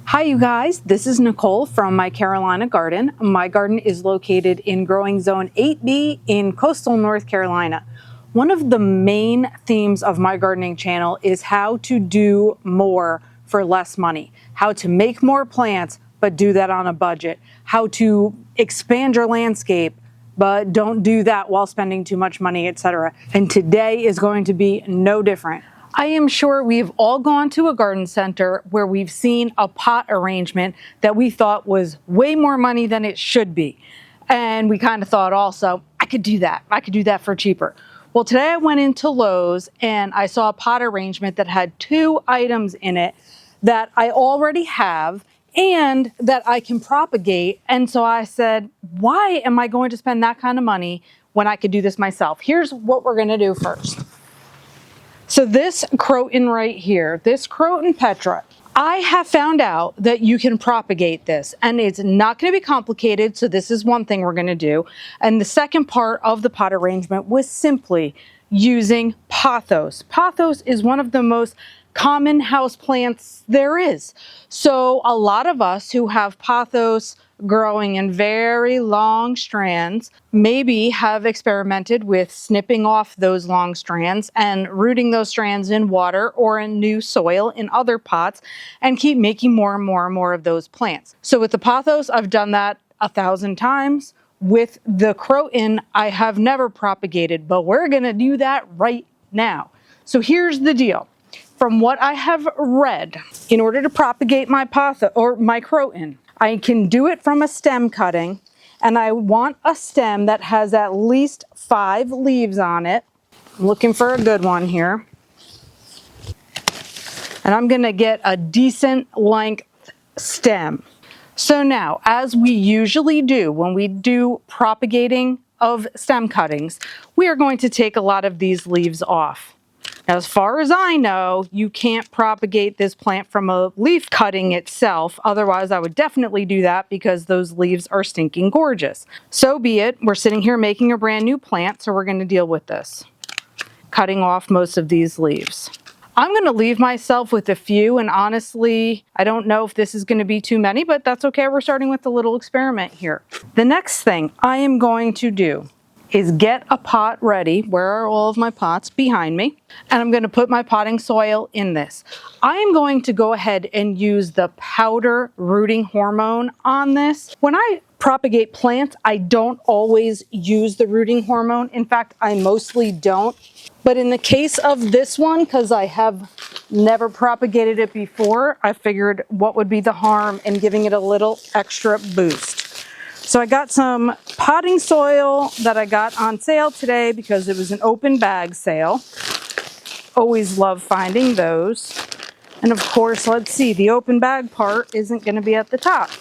Hi you guys, this is Nicole from My Carolina Garden. My garden is located in growing zone 8B in coastal North Carolina. One of the main themes of my gardening channel is how to do more for less money, how to make more plants but do that on a budget, how to expand your landscape but don't do that while spending too much money, etc. And today is going to be no different. I am sure we've all gone to a garden center where we've seen a pot arrangement that we thought was way more money than it should be. And we kind of thought also, I could do that. I could do that for cheaper. Well, today I went into Lowe's and I saw a pot arrangement that had 2 items in it that I already have and that I can propagate. And so I said, why am I going to spend that kind of money when I could do this myself? Here's what we're going to do first. So this Croton right here, this Croton Petra, I have found out that you can propagate this and it's not going to be complicated. So this is one thing we're going to do. And the second part of the pot arrangement was simply using Pothos. Pothos is one of the most common house plants there is. So a lot of us who have Pothos growing in very long strands maybe have experimented with snipping off those long strands and rooting those strands in water or in new soil in other pots and keep making more and more and more of those plants. So with the Pothos, I've done that 1,000 times. With the Croton, I have never propagated, but we're gonna do that right now. So here's the deal. From what I have read, in order to propagate my Pothos or my Croton, I can do it from a stem cutting, and I want a stem that has at least 5 leaves on it. I'm looking for a good one here. And I'm gonna get a decent length stem. So now, as we usually do when we do propagating of stem cuttings, we are going to take a lot of these leaves off. As far as I know, you can't propagate this plant from a leaf cutting itself. Otherwise, I would definitely do that because those leaves are stinking gorgeous. So be it. We're sitting here making a brand new plant, so we're going to deal with this. Cutting off most of these leaves. I'm going to leave myself with a few, and honestly, I don't know if this is going to be too many, but that's okay. We're starting with a little experiment here. The next thing I am going to do is get a pot ready. Where are all of my pots? Behind me. And I'm going to put my potting soil in this. I am going to go ahead and use the powder rooting hormone on this. When I propagate plants, I don't always use the rooting hormone. In fact, I mostly don't. But in the case of this one, because I have never propagated it before, I figured what would be the harm in giving it a little extra boost. So I got some potting soil that I got on sale today because it was an open bag sale. Always love finding those. And of course, let's see, the open bag part isn't going to be at the top.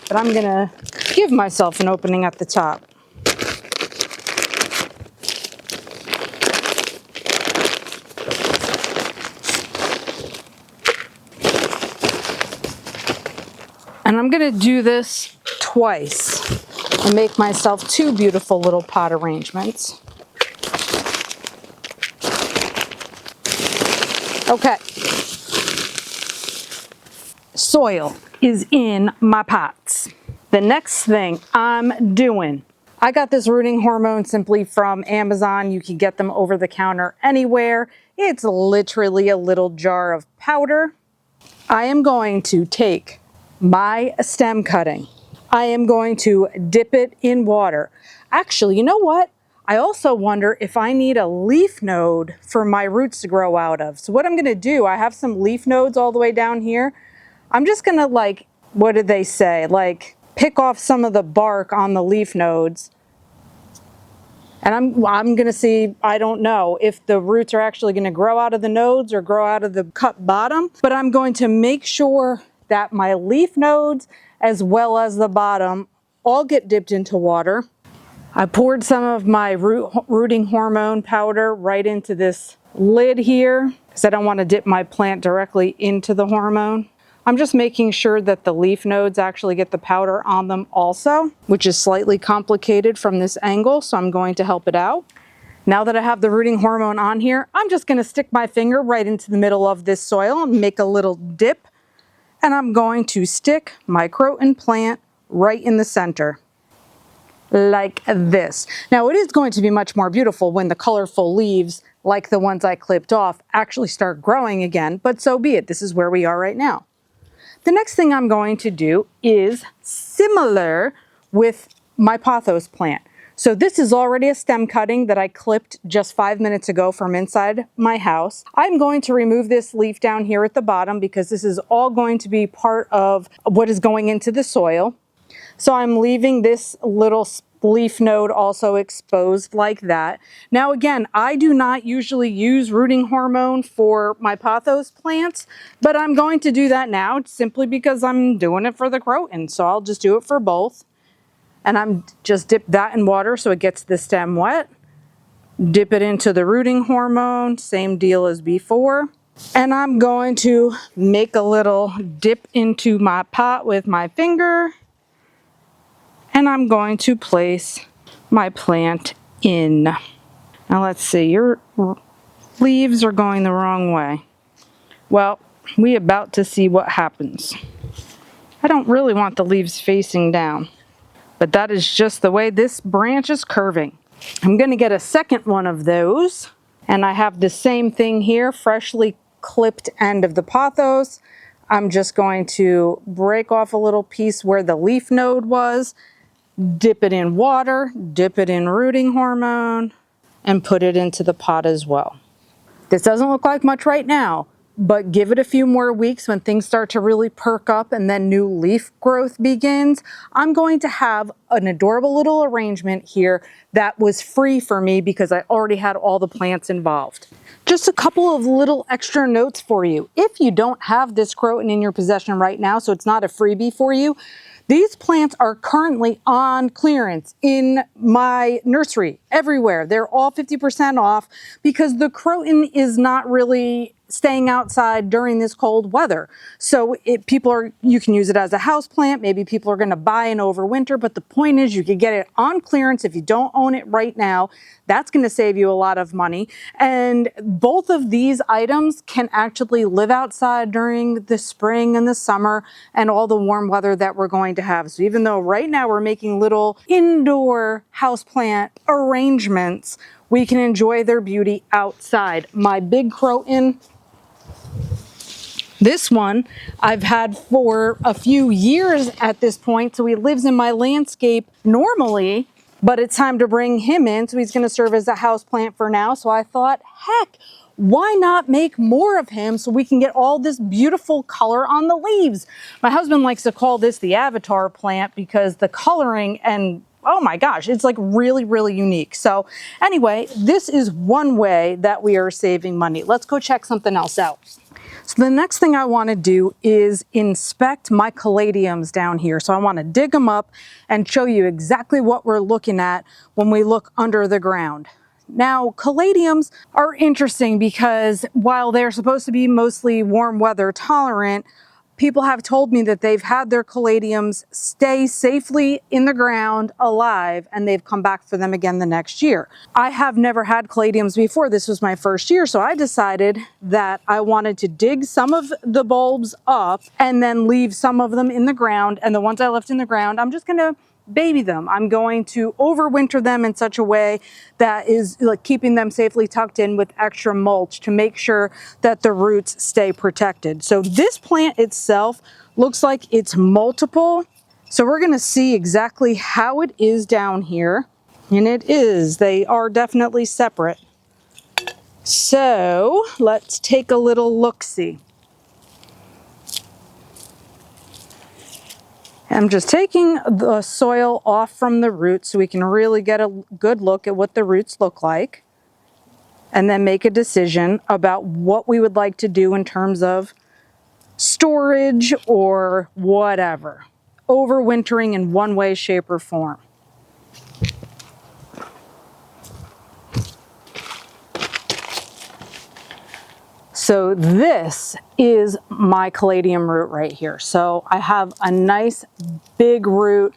But I'm going to give myself an opening at the top. And I'm going to do this twice and make myself 2 beautiful little pot arrangements. Okay. Soil is in my pots. The next thing I'm doing, I got this rooting hormone simply from Amazon. You can get them over the counter anywhere. It's literally a little jar of powder. I am going to take my stem cutting. I am going to dip it in water. Actually, you know what? I also wonder if I need a leaf node for my roots to grow out of. So what I'm going to do, I have some leaf nodes all the way down here. I'm just going to what did they say? Pick off some of the bark on the leaf nodes. And I'm going to see, I don't know if the roots are actually going to grow out of the nodes or grow out of the cut bottom, but I'm going to make sure that my leaf nodes as well as the bottom all get dipped into water. I poured some of my rooting hormone powder right into this lid here because I don't want to dip my plant directly into the hormone. I'm just making sure that the leaf nodes actually get the powder on them also, which is slightly complicated from this angle, so I'm going to help it out. Now that I have the rooting hormone on here, I'm just going to stick my finger right into the middle of this soil and make a little dip. and I'm going to stick my Croton plant right in the center, like this. Now it is going to be much more beautiful when the colorful leaves, like the ones I clipped off, actually start growing again, but so be it. This is where we are right now. The next thing I'm going to do is similar with my Pothos plant. So this is already a stem cutting that I clipped just 5 minutes ago from inside my house. I'm going to remove this leaf down here at the bottom because this is all going to be part of what is going into the soil. So I'm leaving this little leaf node also exposed like that. Now again, I do not usually use rooting hormone for my Pothos plants, but I'm going to do that now simply because I'm doing it for the Croton. So I'll just do it for both. And I'm just dip that in water so it gets the stem wet. Dip it into the rooting hormone, same deal as before. And I'm going to make a little dip into my pot with my finger. And I'm going to place my plant in. Now let's see, your leaves are going the wrong way. Well, we're about to see what happens. I don't really want the leaves facing down, but that is just the way this branch is curving. I'm going to get a second one of those, and I have the same thing here, freshly clipped end of the Pothos. I'm just going to break off a little piece where the leaf node was, dip it in water, dip it in rooting hormone, and put it into the pot as well. This doesn't look like much right now, but give it a few more weeks when things start to really perk up and then new leaf growth begins. I'm going to have an adorable little arrangement here that was free for me because I already had all the plants involved. Just a couple of little extra notes for you. If you don't have this Croton in your possession right now, so it's not a freebie for you, these plants are currently on clearance in my nursery everywhere. They're all 50% off because the Croton is not really staying outside during this cold weather. So you can use it as a house plant. Maybe people are going to buy and overwinter, but the point is you can get it on clearance if you don't own it right now. That's going to save you a lot of money. And both of these items can actually live outside during the spring and the summer and all the warm weather that we're going to have. So even though right now we're making little indoor houseplant arrangements, we can enjoy their beauty outside. My big Croton, this one I've had for a few years at this point, so he lives in my landscape normally, but it's time to bring him in, so he's going to serve as a house plant for now. So I thought, heck, why not make more of him so we can get all this beautiful color on the leaves? My husband likes to call this the avatar plant because the coloring and oh my gosh, it's like really, really unique. So anyway, this is one way that we are saving money. Let's go check something else out. So the next thing I want to do is inspect my caladiums down here. So I want to dig them up and show you exactly what we're looking at when we look under the ground. Now, caladiums are interesting because while they're supposed to be mostly warm weather tolerant, people have told me that they've had their caladiums stay safely in the ground alive and they've come back for them again the next year. I have never had caladiums before. This was my first year, so I decided that I wanted to dig some of the bulbs up and then leave some of them in the ground. And the ones I left in the ground, I'm just gonna baby them. I'm going to overwinter them in such a way that is like keeping them safely tucked in with extra mulch to make sure that the roots stay protected. So this plant itself looks like it's multiple. So we're going to see exactly how it is down here. And it is. They are definitely separate. So let's take a little look-see. I'm just taking the soil off from the roots so we can really get a good look at what the roots look like and then make a decision about what we would like to do in terms of storage or whatever. Overwintering in one way, shape, or form. So this is my caladium root right here. So I have a nice big root.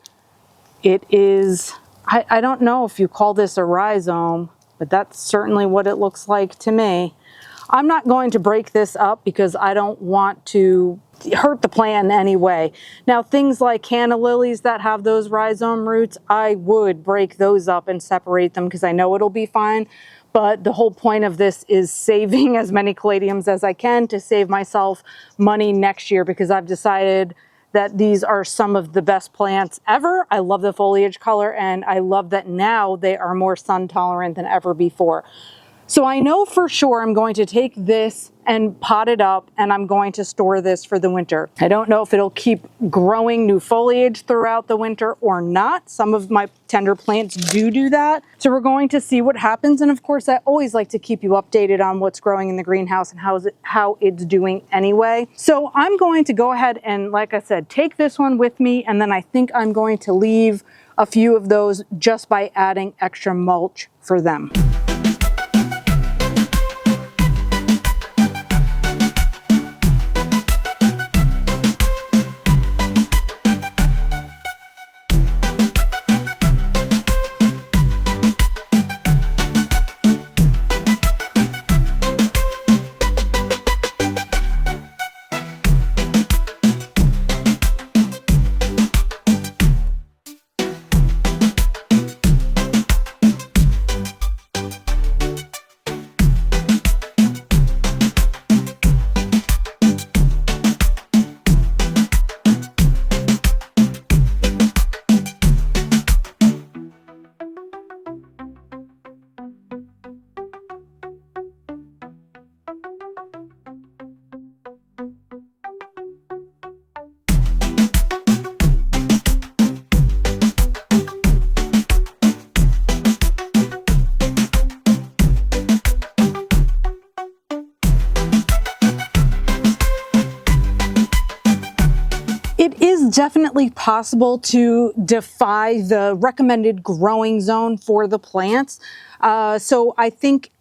It is, I don't know if you call this a rhizome, but that's certainly what it looks like to me. I'm not going to break this up because I don't want to hurt the plant in any way. Now, things like canna lilies that have those rhizome roots, I would break those up and separate them because I know it'll be fine. But the whole point of this is saving as many caladiums as I can to save myself money next year, because I've decided that these are some of the best plants ever. I love the foliage color, and I love that now they are more sun tolerant than ever before. So I know for sure I'm going to take this and pot it up, and I'm going to store this for the winter. I don't know if it'll keep growing new foliage throughout the winter or not. Some of my tender plants do that. So we're going to see what happens. And of course, I always like to keep you updated on what's growing in the greenhouse and how it's doing anyway. So I'm going to go ahead and, like I said, take this one with me. And then I think I'm going to leave a few of those just by adding extra mulch for them. It is definitely possible to defy the recommended growing zone for the plants. So I think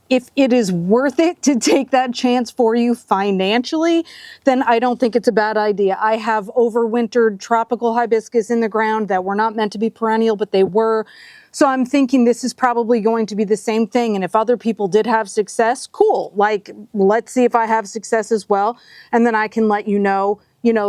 if it is worth it to take that chance for you financially, then I don't think it's a bad idea. I have overwintered tropical hibiscus in the ground that were not meant to be perennial, but they were. So I'm thinking this is probably going to be the same thing. And if other people did have success, cool. Like, let's see if I have success as well. And then I can let you know,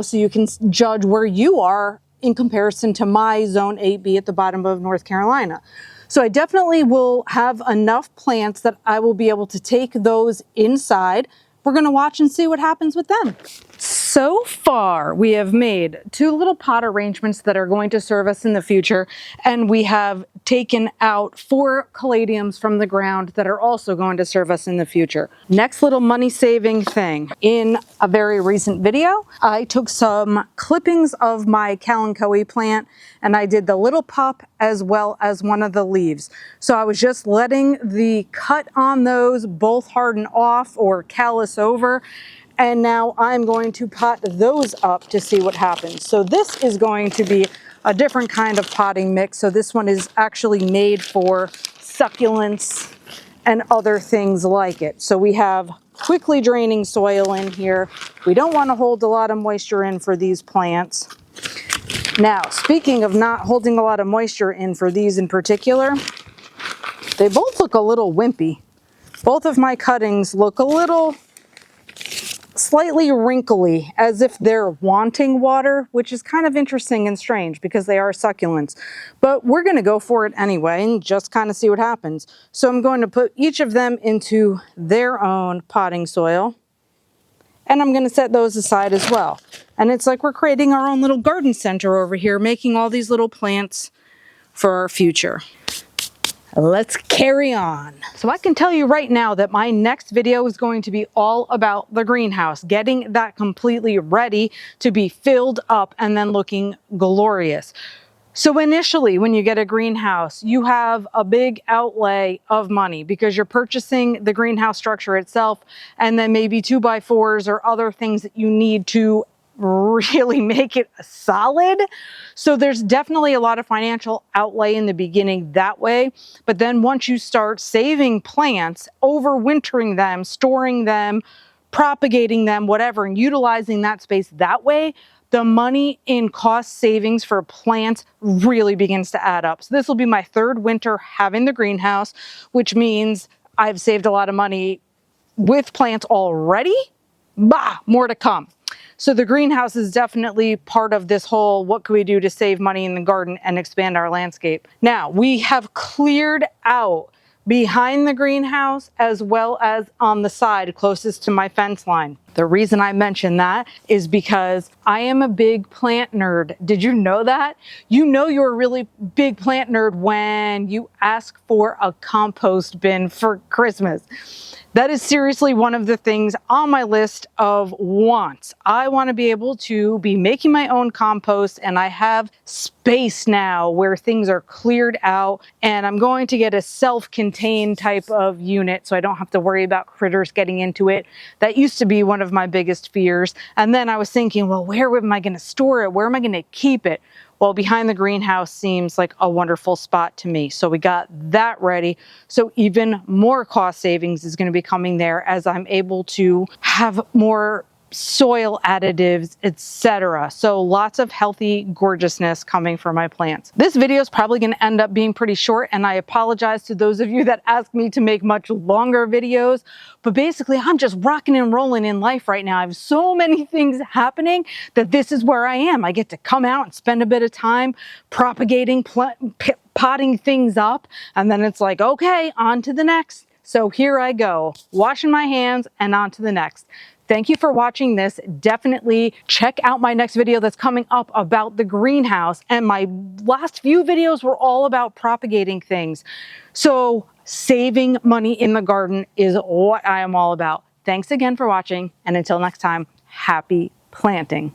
so you can judge where you are in comparison to my zone 8B at the bottom of North Carolina. So I definitely will have enough plants that I will be able to take those inside. We're going to watch and see what happens with them. So far, we have made 2 little pot arrangements that are going to serve us in the future, and we have taken out 4 caladiums from the ground that are also going to serve us in the future. Next little money-saving thing. In a very recent video, I took some clippings of my Kalanchoe plant, and I did the little pop as well as one of the leaves. So I was just letting the cut on those both harden off or callus over. And now I'm going to pot those up to see what happens. So this is going to be a different kind of potting mix. So this one is actually made for succulents and other things like it. So we have quickly draining soil in here. We don't want to hold a lot of moisture in for these plants. Now, speaking of not holding a lot of moisture in for these in particular, they both look a little wimpy. Both of my cuttings look a little slightly wrinkly, as if they're wanting water, which is kind of interesting and strange because they are succulents. But we're going to go for it anyway and just kind of see what happens. So I'm going to put each of them into their own potting soil, and I'm going to set those aside as well. And it's like we're creating our own little garden center over here, making all these little plants for our future. Let's carry on. So I can tell you right now that my next video is going to be all about the greenhouse, getting that completely ready to be filled up and then looking glorious. So initially, when you get a greenhouse, you have a big outlay of money because you're purchasing the greenhouse structure itself and then maybe 2x4s or other things that you need to really make it solid. So there's definitely a lot of financial outlay in the beginning that way. But then once you start saving plants, overwintering them, storing them, propagating them, whatever, and utilizing that space that way, the money in cost savings for plants really begins to add up. So this will be my 3rd winter having the greenhouse, which means I've saved a lot of money with plants already. More to come. So the greenhouse is definitely part of this whole, what can we do to save money in the garden and expand our landscape? Now, we have cleared out behind the greenhouse as well as on the side closest to my fence line. The reason I mention that is because I am a big plant nerd. Did you know that? You know you're a really big plant nerd when you ask for a compost bin for Christmas. That is seriously one of the things on my list of wants. I want to be able to be making my own compost, and I have space now where things are cleared out, and I'm going to get a self-contained type of unit so I don't have to worry about critters getting into it. That used to be one of my biggest fears. And then I was thinking, well, where am I going to store it? Where am I going to keep it? Well, behind the greenhouse seems like a wonderful spot to me. So we got that ready. So even more cost savings is going to be coming there as I'm able to have more soil additives, etc. So lots of healthy gorgeousness coming for my plants. This video is probably going to end up being pretty short, and I apologize to those of you that ask me to make much longer videos, but basically I'm just rocking and rolling in life right now. I have so many things happening that this is where I am. I get to come out and spend a bit of time propagating, potting things up, and then it's like, okay, on to the next. So here I go, washing my hands and on to the next. Thank you for watching this. Definitely check out my next video that's coming up about the greenhouse. And my last few videos were all about propagating things. So saving money in the garden is what I am all about. Thanks again for watching. And until next time, happy planting.